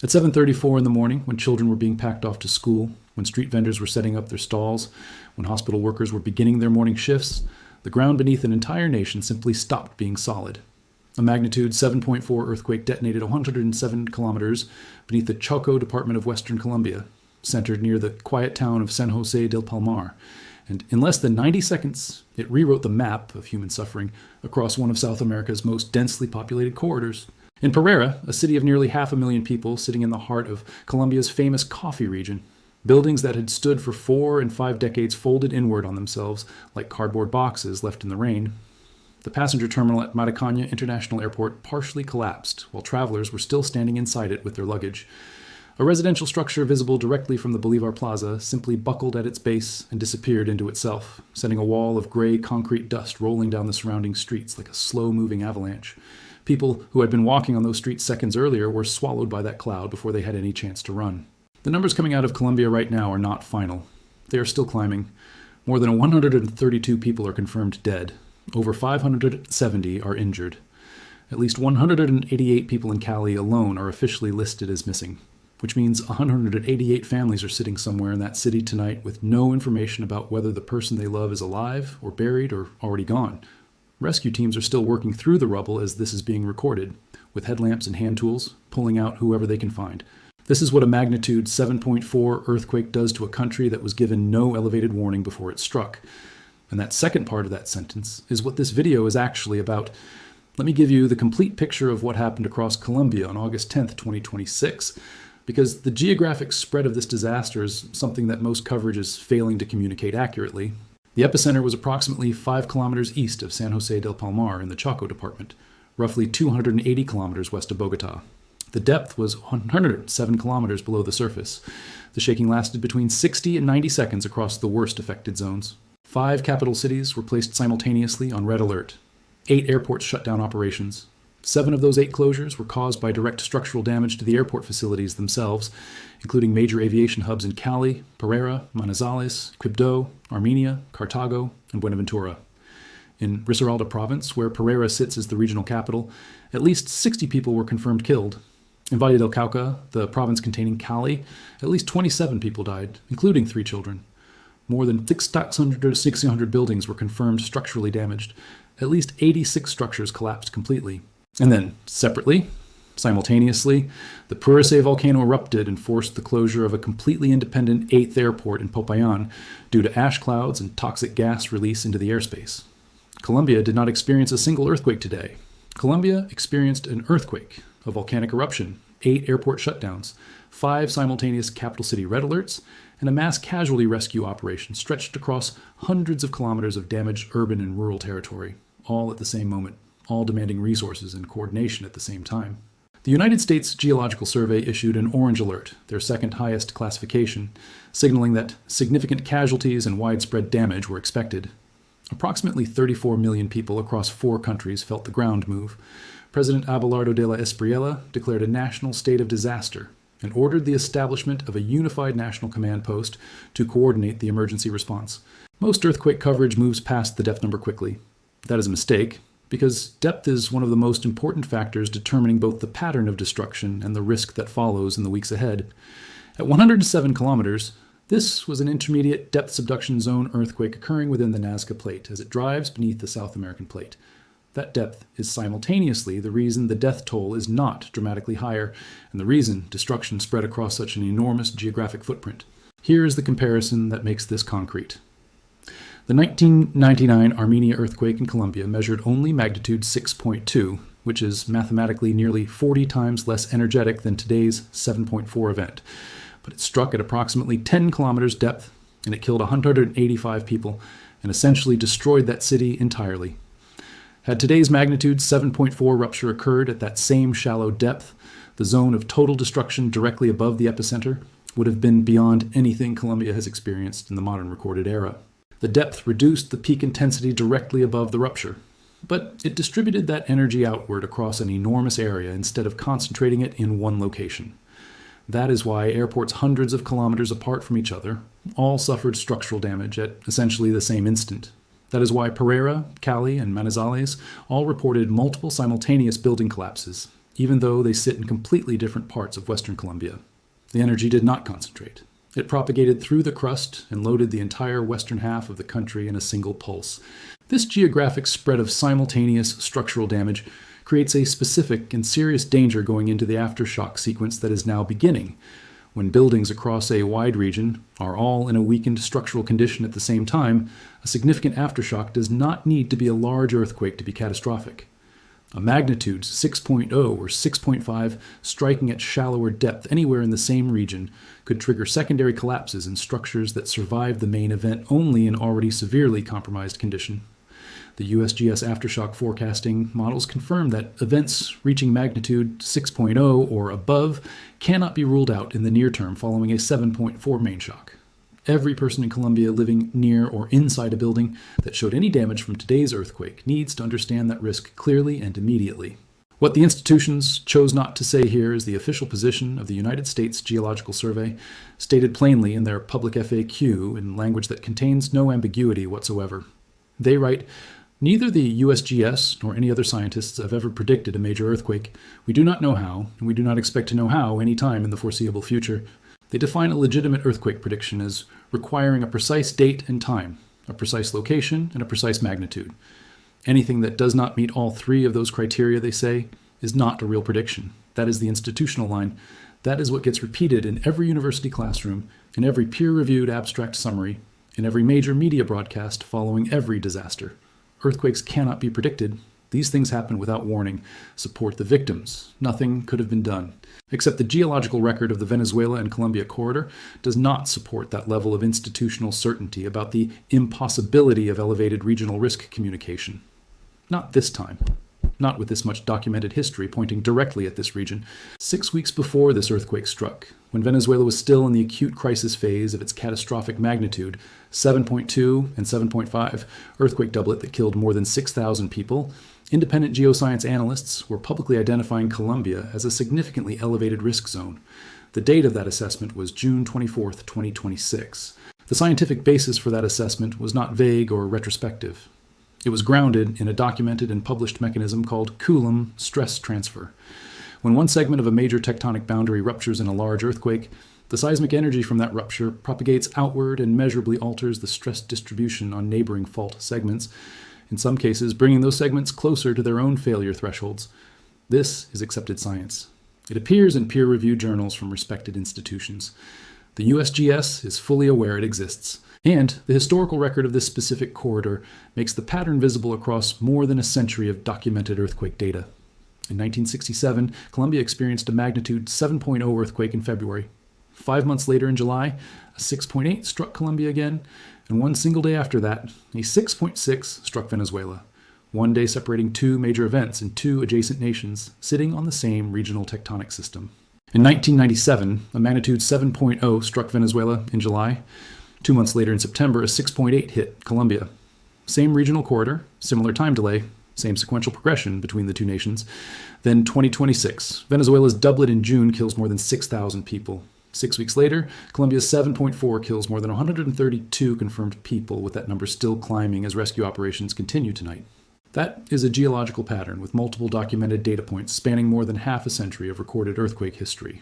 At 7:34 in the morning, when children were being packed off to school, when street vendors were setting up their stalls, when hospital workers were beginning their morning shifts, the ground beneath an entire nation simply stopped being solid. A magnitude 7.4 earthquake detonated 107 kilometers beneath the Choco department of western Colombia, centered near the quiet town of San Jose del Palmar, and in less than 90 seconds, it rewrote the map of human suffering across one of South America's most densely populated corridors. In Pereira, a city of nearly 500,000 people sitting in the heart of Colombia's famous coffee region, buildings that had stood for 4 and 5 decades folded inward on themselves like cardboard boxes left in the rain. The passenger terminal at Maricaña International Airport partially collapsed while travelers were still standing inside it with their luggage. A residential structure visible directly from the Bolivar Plaza simply buckled at its base and disappeared into itself, sending a wall of gray concrete dust rolling down the surrounding streets like a slow-moving avalanche. People who had been walking on those streets seconds earlier were swallowed by that cloud before they had any chance to run. The numbers coming out of Colombia right now are not final. They are still climbing. More than 132 people are confirmed dead. Over 570 are injured. At least 188 people in Cali alone are officially listed as missing, which means 188 families are sitting somewhere in that city tonight with no information about whether the person they love is alive or buried or already gone. Rescue teams are still working through the rubble as this is being recorded, with headlamps and hand tools, pulling out whoever they can find. This is what a magnitude 7.4 earthquake does to a country that was given no elevated warning before it struck. And that second part of that sentence is what this video is actually about. Let me give you the complete picture of what happened across Colombia on August 10th, 2026, because the geographic spread of this disaster is something that most coverage is failing to communicate accurately. The epicenter was approximately 5 kilometers east of San Jose del Palmar in the Choco department, roughly 280 kilometers west of Bogota. The depth was 107 kilometers below the surface. The shaking lasted between 60 and 90 seconds across the worst affected zones. 5 capital cities were placed simultaneously on red alert. 8 airports shut down operations. 7 of those 8 closures were caused by direct structural damage to the airport facilities themselves, including major aviation hubs in Cali, Pereira, Manizales, Quibdó, Armenia, Cartago, and Buenaventura. In Risaralda province, where Pereira sits as the regional capital, at least 60 people were confirmed killed. In Valle del Cauca, the province containing Cali, at least 27 people died, including 3 children. More than 600 buildings were confirmed structurally damaged. At least 86 structures collapsed completely. And then, separately, simultaneously, the Pereira volcano erupted and forced the closure of a completely independent 8th airport in Popayan due to ash clouds and toxic gas release into the airspace. Colombia did not experience a single earthquake today. Colombia experienced an earthquake, a volcanic eruption, 8 airport shutdowns, 5 simultaneous capital city red alerts, and a mass casualty rescue operation stretched across hundreds of kilometers of damaged urban and rural territory, all at the same moment, all demanding resources and coordination at the same time. The United States Geological Survey issued an orange alert, their second highest classification, signaling that significant casualties and widespread damage were expected. Approximately 34 million people across 4 countries felt the ground move. President Abelardo de la Espriella declared a national state of disaster and ordered the establishment of a unified national command post to coordinate the emergency response. Most earthquake coverage moves past the depth number quickly. That is a mistake, because depth is one of the most important factors determining both the pattern of destruction and the risk that follows in the weeks ahead. At 107 kilometers, this was an intermediate depth subduction zone earthquake occurring within the Nazca Plate as it drives beneath the South American Plate. That depth is simultaneously the reason the death toll is not dramatically higher, and the reason destruction spread across such an enormous geographic footprint. Here is the comparison that makes this concrete. The 1999 Armenia earthquake in Colombia measured only magnitude 6.2, which is mathematically nearly 40 times less energetic than today's 7.4 event. But it struck at approximately 10 kilometers depth, and it killed 185 people and essentially destroyed that city entirely. Had today's magnitude 7.4 rupture occurred at that same shallow depth, the zone of total destruction directly above the epicenter would have been beyond anything Colombia has experienced in the modern recorded era. The depth reduced the peak intensity directly above the rupture, but it distributed that energy outward across an enormous area instead of concentrating it in one location. That is why airports hundreds of kilometers apart from each other all suffered structural damage at essentially the same instant. That is why Pereira, Cali, and Manizales all reported multiple simultaneous building collapses, even though they sit in completely different parts of Western Colombia. The energy did not concentrate. It propagated through the crust and loaded the entire western half of the country in a single pulse. This geographic spread of simultaneous structural damage creates a specific and serious danger going into the aftershock sequence that is now beginning. When buildings across a wide region are all in a weakened structural condition at the same time, a significant aftershock does not need to be a large earthquake to be catastrophic. A magnitude 6.0 or 6.5 striking at shallower depth anywhere in the same region could trigger secondary collapses in structures that survived the main event only in already severely compromised condition. The USGS aftershock forecasting models confirm that events reaching magnitude 6.0 or above cannot be ruled out in the near term following a 7.4 main shock. Every person in Colombia living near or inside a building that showed any damage from today's earthquake needs to understand that risk clearly and immediately. What the institutions chose not to say here is the official position of the United States Geological Survey, stated plainly in their public FAQ in language that contains no ambiguity whatsoever. They write, "Neither the USGS nor any other scientists have ever predicted a major earthquake. We do not know how, and we do not expect to know how any time in the foreseeable future." They define a legitimate earthquake prediction as requiring a precise date and time, a precise location, and a precise magnitude. Anything that does not meet all three of those criteria, they say, is not a real prediction. That is the institutional line. That is what gets repeated in every university classroom, in every peer-reviewed abstract summary, in every major media broadcast following every disaster. Earthquakes cannot be predicted. These things happen without warning. Support the victims. Nothing could have been done. Except the geological record of the Venezuela and Colombia corridor does not support that level of institutional certainty about the impossibility of elevated regional risk communication. Not this time. Not with this much documented history pointing directly at this region. 6 weeks before this earthquake struck, when Venezuela was still in the acute crisis phase of its catastrophic magnitude, 7.2 and 7.5 earthquake doublet that killed more than 6,000 people, independent geoscience analysts were publicly identifying Colombia as a significantly elevated risk zone. The date of that assessment was June 24, 2026. The scientific basis for that assessment was not vague or retrospective. It was grounded in a documented and published mechanism called Coulomb stress transfer. When one segment of a major tectonic boundary ruptures in a large earthquake, the seismic energy from that rupture propagates outward and measurably alters the stress distribution on neighboring fault segments, in some cases bringing those segments closer to their own failure thresholds. This is accepted science. It appears in peer-reviewed journals from respected institutions. The USGS is fully aware it exists, and the historical record of this specific corridor makes the pattern visible across more than a century of documented earthquake data. In 1967, Colombia experienced a magnitude 7.0 earthquake in February. 5 months later in July, a 6.8 struck Colombia again, and one single day after that, a 6.6 struck Venezuela. One day separating two major events in two adjacent nations sitting on the same regional tectonic system. In 1997, a magnitude 7.0 struck Venezuela in July. 2 months later in September, a 6.8 hit Colombia. Same regional corridor, similar time delay, same sequential progression between the two nations. Then 2026, Venezuela's doublet in June kills more than 6,000 people. 6 weeks later, Colombia's 7.4 kills more than 132 confirmed people, with that number still climbing as rescue operations continue tonight. That is a geological pattern with multiple documented data points spanning more than half a century of recorded earthquake history.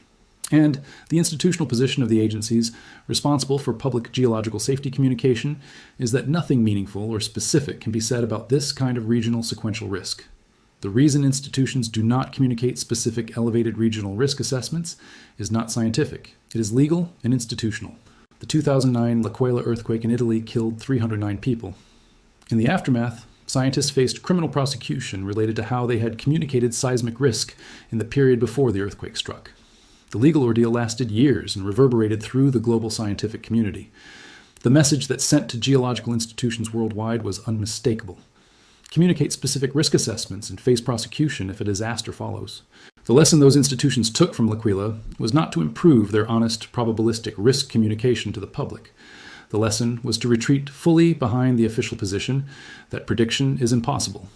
And the institutional position of the agencies responsible for public geological safety communication is that nothing meaningful or specific can be said about this kind of regional sequential risk. The reason institutions do not communicate specific elevated regional risk assessments is not scientific. It is legal and institutional. The 2009 L'Aquila earthquake in Italy killed 309 people. In the aftermath, scientists faced criminal prosecution related to how they had communicated seismic risk in the period before the earthquake struck. The legal ordeal lasted years and reverberated through the global scientific community. The message that sent to geological institutions worldwide was unmistakable. Communicate specific risk assessments and face prosecution if a disaster follows. The lesson those institutions took from L'Aquila was not to improve their honest, probabilistic risk communication to the public. The lesson was to retreat fully behind the official position that prediction is impossible.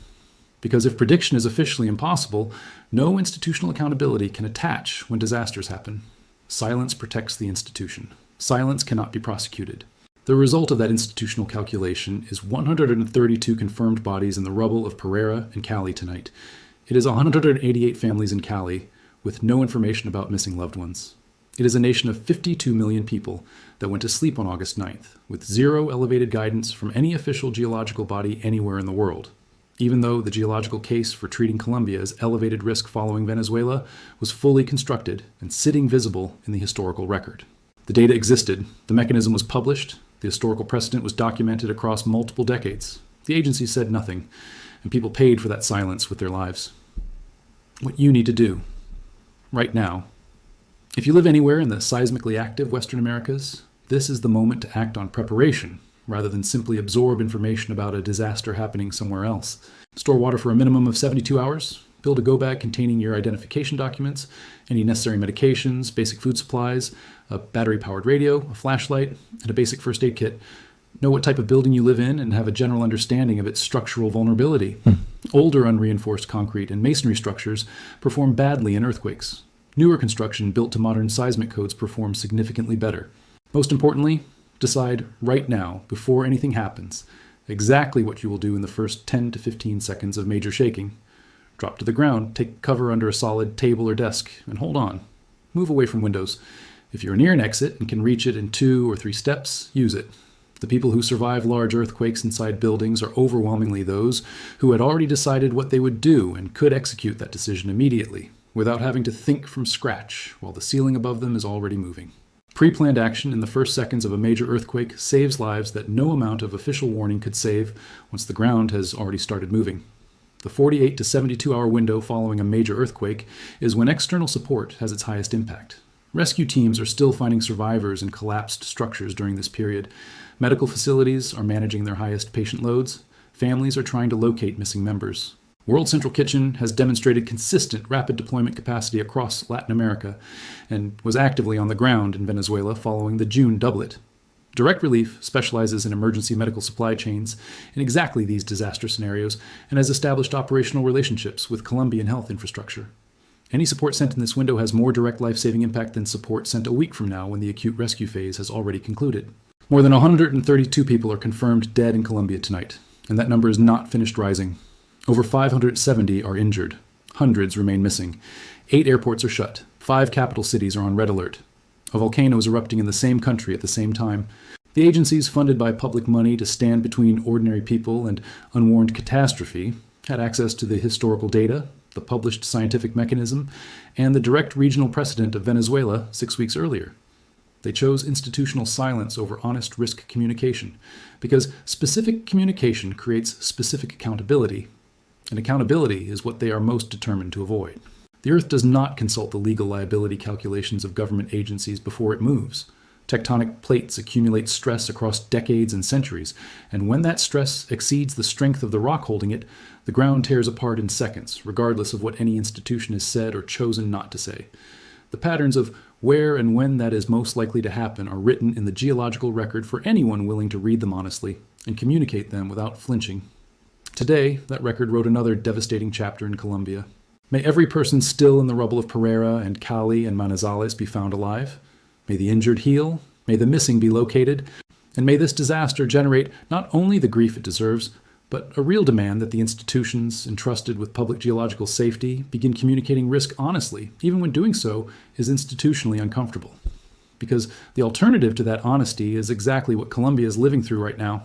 Because if prediction is officially impossible, no institutional accountability can attach when disasters happen. Silence protects the institution. Silence cannot be prosecuted. The result of that institutional calculation is 132 confirmed bodies in the rubble of Pereira and Cali tonight. It is 188 families in Cali with no information about missing loved ones. It is a nation of 52 million people that went to sleep on August 9th, with zero elevated guidance from any official geological body anywhere in the world, even though the geological case for treating Colombia as elevated risk following Venezuela was fully constructed and sitting visible in the historical record. The data existed, the mechanism was published, the historical precedent was documented across multiple decades. The agency said nothing, and people paid for that silence with their lives. What you need to do, right now, if you live anywhere in the seismically active Western Americas, this is the moment to act on preparation, rather than simply absorb information about a disaster happening somewhere else. Store water for a minimum of 72 hours, build a go bag containing your identification documents, any necessary medications, basic food supplies, a battery-powered radio, a flashlight, and a basic first aid kit. Know what type of building you live in and have a general understanding of its structural vulnerability. Older unreinforced concrete and masonry structures perform badly in earthquakes. Newer construction built to modern seismic codes performs significantly better. Most importantly, decide right now, before anything happens, exactly what you will do in the first 10 to 15 seconds of major shaking. Drop to the ground, take cover under a solid table or desk, and hold on. Move away from windows. If you're near an exit and can reach it in 2 or 3 steps, use it. The people who survive large earthquakes inside buildings are overwhelmingly those who had already decided what they would do and could execute that decision immediately, without having to think from scratch while the ceiling above them is already moving. Pre-planned action in the first seconds of a major earthquake saves lives that no amount of official warning could save once the ground has already started moving. The 48 to 72-hour window following a major earthquake is when external support has its highest impact. Rescue teams are still finding survivors in collapsed structures during this period. Medical facilities are managing their highest patient loads. Families are trying to locate missing members. World Central Kitchen has demonstrated consistent rapid deployment capacity across Latin America and was actively on the ground in Venezuela following the June doublet. Direct Relief specializes in emergency medical supply chains in exactly these disaster scenarios and has established operational relationships with Colombian health infrastructure. Any support sent in this window has more direct life-saving impact than support sent a week from now when the acute rescue phase has already concluded. More than 132 people are confirmed dead in Colombia tonight, and that number is not finished rising. Over 570 are injured. Hundreds remain missing. 8 airports are shut. 5 capital cities are on red alert. A volcano is erupting in the same country at the same time. The agencies funded by public money to stand between ordinary people and unwarned catastrophe had access to the historical data, the published scientific mechanism, and the direct regional precedent of Venezuela 6 weeks earlier. They chose institutional silence over honest risk communication because specific communication creates specific accountability, and accountability is what they are most determined to avoid. The Earth does not consult the legal liability calculations of government agencies before it moves. Tectonic plates accumulate stress across decades and centuries, and when that stress exceeds the strength of the rock holding it, the ground tears apart in seconds, regardless of what any institution has said or chosen not to say. The patterns of where and when that is most likely to happen are written in the geological record for anyone willing to read them honestly and communicate them without flinching. Today, that record wrote another devastating chapter in Colombia. May every person still in the rubble of Pereira and Cali and Manizales be found alive. May the injured heal, may the missing be located, and may this disaster generate not only the grief it deserves, but a real demand that the institutions entrusted with public geological safety begin communicating risk honestly, even when doing so is institutionally uncomfortable. Because the alternative to that honesty is exactly what Colombia is living through right now.